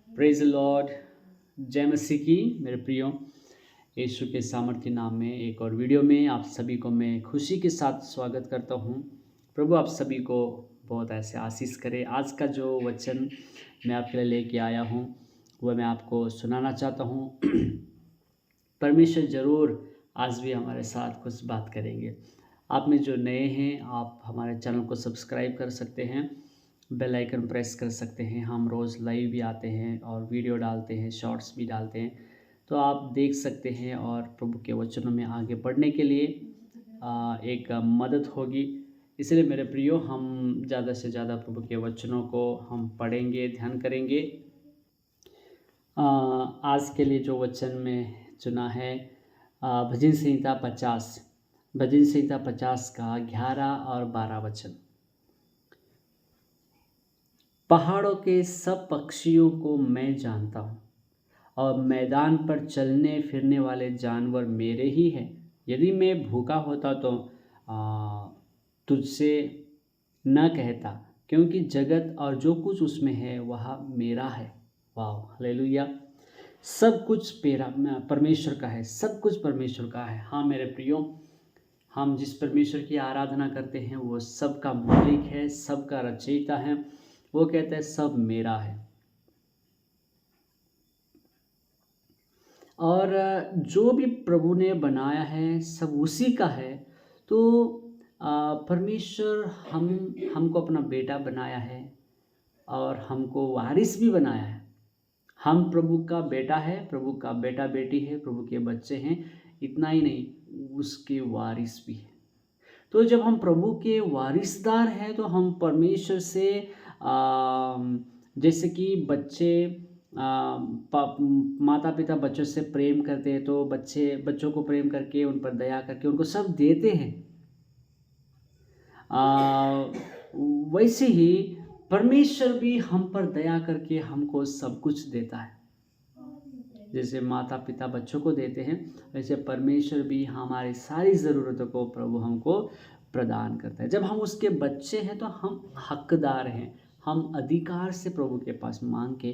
Praise Lord. जय मसीह की। मेरे प्रियो, यीशु के सामर्थ्य नाम में एक और वीडियो में आप सभी को मैं खुशी के साथ स्वागत करता हूँ। प्रभु आप सभी को बहुत ऐसे आशीष करे। आज का जो वचन मैं आपके लिए लेके आया हूँ वह मैं आपको सुनाना चाहता हूँ। परमेश्वर ज़रूर आज भी हमारे साथ कुछ बात करेंगे। आप में जो नए हैं आप हमारे चैनल को सब्सक्राइब कर सकते हैं, बेल आइकन प्रेस कर सकते हैं। हम रोज़ लाइव भी आते हैं और वीडियो डालते हैं, शॉर्ट्स भी डालते हैं, तो आप देख सकते हैं और प्रभु के वचनों में आगे बढ़ने के लिए एक मदद होगी। इसलिए मेरे प्रियो, हम ज़्यादा से ज़्यादा प्रभु के वचनों को हम पढ़ेंगे, ध्यान करेंगे। आज के लिए जो वचन में चुना है भजन संहिता 50 का 11 और 12 वचन। पहाड़ों के सब पक्षियों को मैं जानता हूँ और मैदान पर चलने फिरने वाले जानवर मेरे ही हैं। यदि मैं भूखा होता तो तुझसे न कहता, क्योंकि जगत और जो कुछ उसमें है वह मेरा है। वाह, हालेलुया। सब कुछ परमेश्वर का है, सब कुछ परमेश्वर का है। हाँ मेरे प्रियो, हम जिस परमेश्वर की आराधना करते हैं वो सबका मालिक है, सबका रचयिता है। वो कहता है सब मेरा है। और जो भी प्रभु ने बनाया है सब उसी का है। तो परमेश्वर हमको अपना बेटा बनाया है और हमको वारिस भी बनाया है। हम प्रभु का बेटा है, प्रभु का बेटा बेटी है, प्रभु के बच्चे हैं। इतना ही नहीं, उसके वारिस भी है। तो जब हम प्रभु के वारिसदार हैं तो हम परमेश्वर से जैसे कि बच्चे माता पिता बच्चों से प्रेम करते हैं, तो बच्चों को प्रेम करके उन पर दया करके उनको सब देते हैं। वैसे ही परमेश्वर भी हम पर दया करके हमको सब कुछ देता है। जैसे माता पिता बच्चों को देते हैं, वैसे परमेश्वर भी हमारी सारी ज़रूरतों को प्रभु हमको प्रदान करता है। जब हम उसके बच्चे हैं तो हम हकदार हैं, हम अधिकार से प्रभु के पास मांग के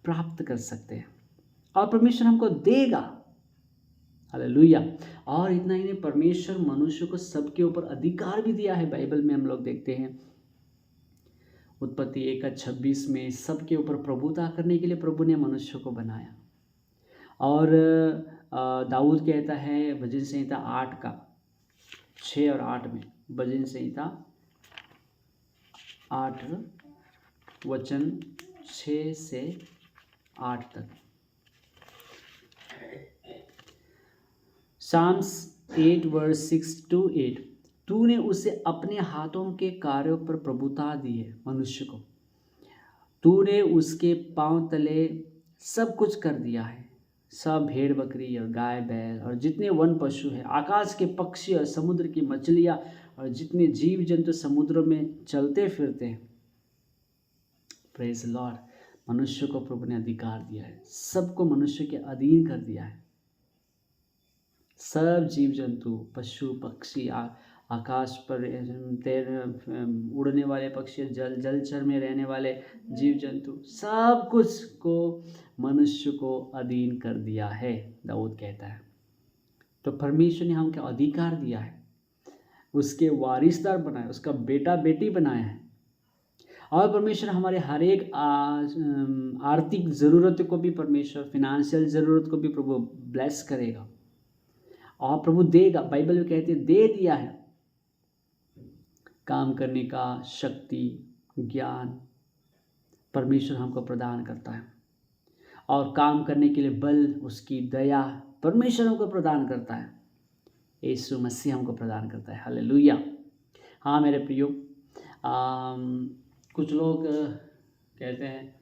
प्राप्त कर सकते हैं और परमेश्वर हमको देगा। हालेलुया। और इतना ही नहीं, परमेश्वर मनुष्य को सबके ऊपर अधिकार भी दिया है। बाइबल में हम लोग देखते हैं उत्पत्ति 1:26 में सबके ऊपर प्रभुता करने के लिए प्रभु ने मनुष्य को बनाया। और दाऊद कहता है भजन संहिता 6 और 8 में, भजन संहिता 8 वचन 6 से 8 तक। Psalms 8 verse 6 to 8। तूने उसे अपने हाथों के कार्यों पर प्रभुता दी है। मनुष्य को तूने उसके पांव तले सब कुछ कर दिया है। सब भेड़ बकरी और गाय बैल और जितने वन पशु हैं, आकाश के पक्षी और समुद्र की मछलियाँ और जितने जीव जंतु समुद्र में चलते फिरते हैं। Praise Lord. मनुष्य को प्रभु ने अधिकार दिया है, सबको मनुष्य के अधीन कर दिया है। सब जीव जंतु, पशु पक्षी, आकाश पर उड़ने वाले पक्षी, जलचर में रहने वाले जीव जंतु, सब कुछ को मनुष्य को अधीन कर दिया है, दाऊद कहता है। तो परमेश्वर ने हमको अधिकार दिया है, उसके वारिसदार बनाया, उसका बेटा बेटी बनाया है। और परमेश्वर हमारे हर एक आर्थिक ज़रूरत को भी, परमेश्वर फिनेंशियल ज़रूरत को भी प्रभु ब्लेस करेगा और प्रभु देगा। बाइबल में कहते हैं दे दिया है। काम करने का शक्ति, ज्ञान परमेश्वर हमको प्रदान करता है और काम करने के लिए बल, उसकी दया परमेश्वर हमको प्रदान करता है। यीशु मसीह हमको प्रदान करता है। हालेलुया। हाँ मेरे प्रियो, कुछ लोग कहते हैं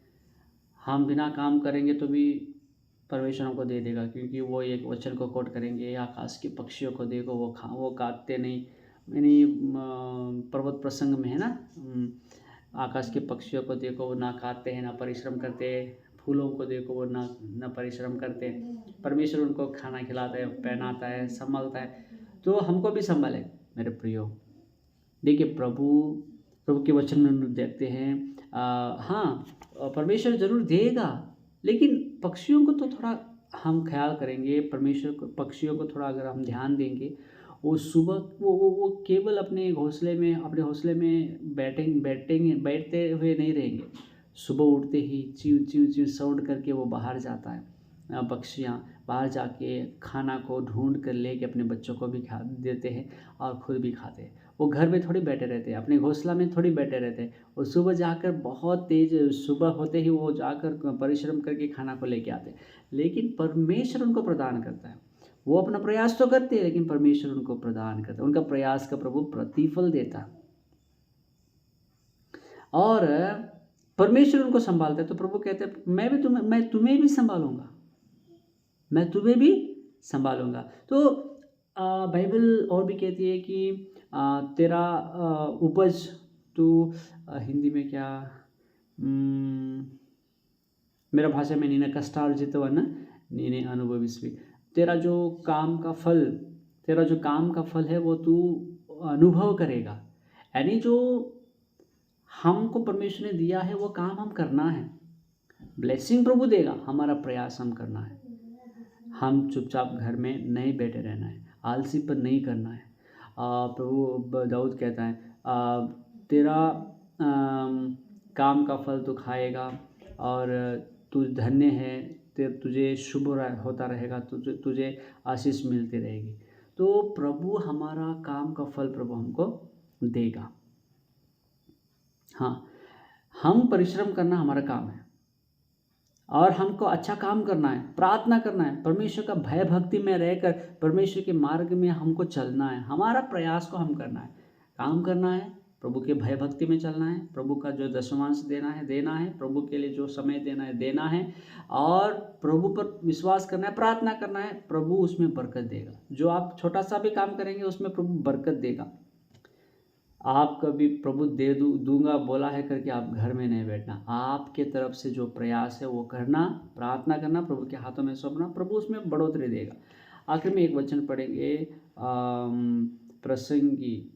हम बिना काम करेंगे तो भी परमेश्वर हमको दे देगा, क्योंकि वो एक वचन को कोट करेंगे, आकाश के पक्षियों को देखो वो काटते नहीं। यानी पर्वत प्रसंग में है ना, आकाश के पक्षियों को देखो वो ना खाते हैं ना परिश्रम करते, फूलों को देखो वो ना परिश्रम करते, परमेश्वर उनको खाना खिलाता है, पहनाता है, संभालता है। तो हमको भी संभाले मेरे प्रियो। देखिए प्रभु के वचन में हम देखते हैं हाँ परमेश्वर ज़रूर देगा, लेकिन पक्षियों को तो थोड़ा हम ख्याल करेंगे, परमेश्वर को पक्षियों को थोड़ा अगर हम ध्यान देंगे, वो सुबह वो केवल अपने घोंसले में बैठते हुए नहीं रहेंगे। सुबह उठते ही च्यूँ च्यूँ च्यूँ साउंड करके वो बाहर जाता है। पक्षियाँ बाहर जाके खाना को ढूंढ कर लेके अपने बच्चों को भी खा देते हैं और खुद भी खाते हैं। वो घर में थोड़ी बैठे रहते हैं, अपने घोंसला में थोड़ी बैठे रहते हैं। वो सुबह जाकर बहुत तेज सुबह होते ही वो जाकर परिश्रम करके खाना को लेके आते हैं। लेकिन परमेश्वर उनको प्रदान करता है। वो अपना प्रयास तो करते हैं, लेकिन परमेश्वर उनको प्रदान करता है। उनका प्रयास का प्रभु प्रतिफल देता है और परमेश्वर उनको संभालता है। तो प्रभु कहते हैं मैं तुम्हें भी संभालूंगा, मैं तुम्हें भी संभालूंगा। तो बाइबल और भी कहती है कि तेरा उपज तू हिंदी में क्या, मेरा भाषा में नीने कष्टार्जितवन नीने अनुभविस्वी। तेरा जो काम का फल है वो तू अनुभव करेगा। यानी जो हमको परमेश्वर ने दिया है वो काम हम करना है। ब्लेसिंग प्रभु देगा, हमारा प्रयास हम करना है। हम चुपचाप घर में नहीं बैठे रहना है, आलसी पर नहीं करना है। प्रभु दाऊद कहता है तेरा काम का फल तू खाएगा और तू धन्य है, तुझे शुभ होता रहेगा, तुझे आशीष मिलती रहेगी। तो प्रभु हमारा काम का फल प्रभु हमको देगा। हाँ, हम परिश्रम करना हमारा काम है और हमको अच्छा काम करना है, प्रार्थना करना है, परमेश्वर का भय भक्ति में रहकर परमेश्वर के मार्ग में हमको चलना है। हमारा प्रयास को हम करना है, काम करना है, प्रभु के भय भक्ति में चलना है, प्रभु का जो दशमांश देना है, प्रभु के लिए जो समय देना है और प्रभु पर विश्वास करना है, प्रार्थना करना है। प्रभु उसमें बरकत देगा। जो आप छोटा सा भी काम करेंगे उसमें प्रभु बरकत देगा। आप कभी प्रभु दूंगा बोला है करके आप घर में नहीं बैठना। आपके तरफ से जो प्रयास है वो करना, प्रार्थना करना, प्रभु के हाथों में सौंपना, प्रभु उसमें बढ़ोतरी देगा। आखिर में एक वचन पढ़ेंगे, प्रसंगी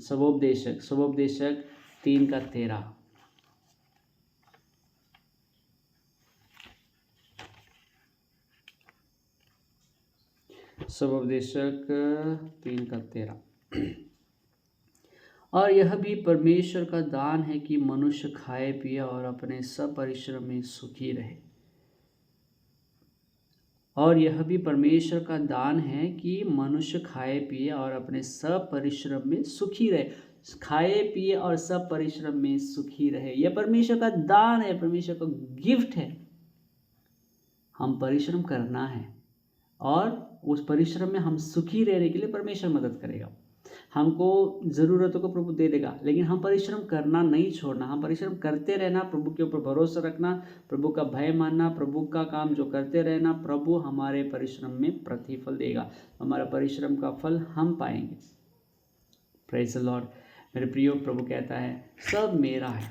सबोपदेशक 3:13। सबोपदेशक 3:13। और यह भी परमेश्वर का दान है कि मनुष्य खाए पिए और अपने सब परिश्रम में सुखी रहे। और यह भी परमेश्वर का दान है कि मनुष्य खाए पिए और अपने सब परिश्रम में सुखी रहे। खाए पिए और सब परिश्रम में सुखी रहे, यह परमेश्वर का दान है, परमेश्वर का गिफ्ट है। हम परिश्रम करना है और उस परिश्रम में हम सुखी रहने के लिए परमेश्वर मदद करेगा। हमको ज़रूरतों को प्रभु दे देगा, लेकिन हम परिश्रम करना नहीं छोड़ना। हम परिश्रम करते रहना, प्रभु के ऊपर भरोसा रखना, प्रभु का भय मानना, प्रभु का काम जो करते रहना। प्रभु हमारे परिश्रम में प्रतिफल देगा, हमारा परिश्रम का फल हम पाएंगे। Praise the Lord. मेरे प्रियो, प्रभु कहता है सब मेरा है,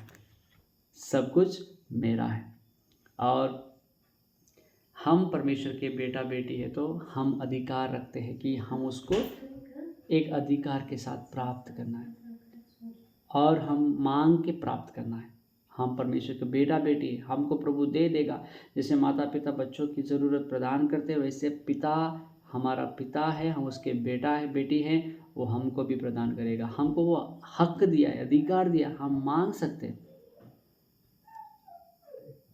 सब कुछ मेरा है। और हम परमेश्वर के बेटा बेटी है तो हम अधिकार रखते हैं कि हम उसको एक अधिकार के साथ प्राप्त करना है और हम मांग के प्राप्त करना है। हम परमेश्वर के बेटा बेटी, हमको प्रभु दे देगा। जैसे माता पिता बच्चों की ज़रूरत प्रदान करते हैं, वैसे पिता हमारा पिता है, हम उसके बेटा है बेटी हैं, वो हमको भी प्रदान करेगा। हमको वो हक दिया है, अधिकार दिया, हम मांग सकते हैं।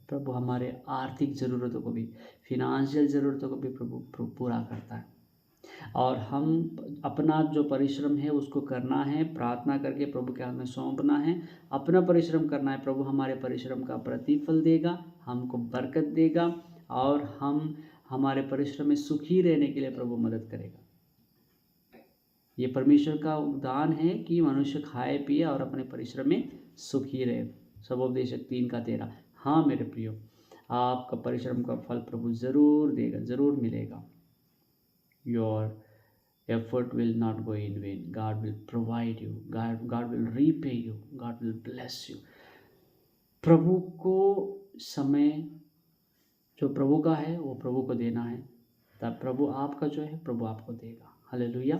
प्रभु हमारे आर्थिक ज़रूरतों को भी, फिनेंशियल ज़रूरतों को भी प्रभु पूरा करता है। और हम अपना जो परिश्रम है उसको करना है, प्रार्थना करके प्रभु के हाथ में सौंपना है, अपना परिश्रम करना है। प्रभु हमारे परिश्रम का प्रतिफल देगा, हमको बरकत देगा और हम हमारे परिश्रम में सुखी रहने के लिए प्रभु मदद करेगा। ये परमेश्वर का दान है कि मनुष्य खाए पिए और अपने परिश्रम में सुखी रहे। सबोपदेशक 3:13। हाँ मेरे प्रियो, आपका परिश्रम का फल प्रभु ज़रूर देगा, ज़रूर मिलेगा। Your effort will not go in vain. God will provide you. God will repay you. God will bless you. प्रभु को समय जो प्रभु का है वो प्रभु को देना है, तब प्रभु आपका जो है प्रभु आपको देगा। हालेलुया।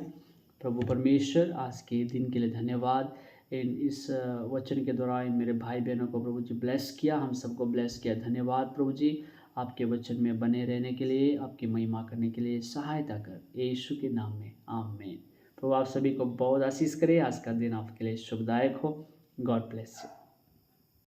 प्रभु परमेश्वर आज के दिन के लिए धन्यवाद। इस वचन के दौरान मेरे भाई बहनों को प्रभु जी ब्लेस किया, हम सबको ब्लेस किया। धन्यवाद प्रभु जी। आपके वचन में बने रहने के लिए, आपकी महिमा करने के लिए सहायता कर, यीशु के नाम में आमीन। प्रभु आप सभी को बहुत आशीष करे। आज का दिन आपके लिए शुभदायक हो। God bless you.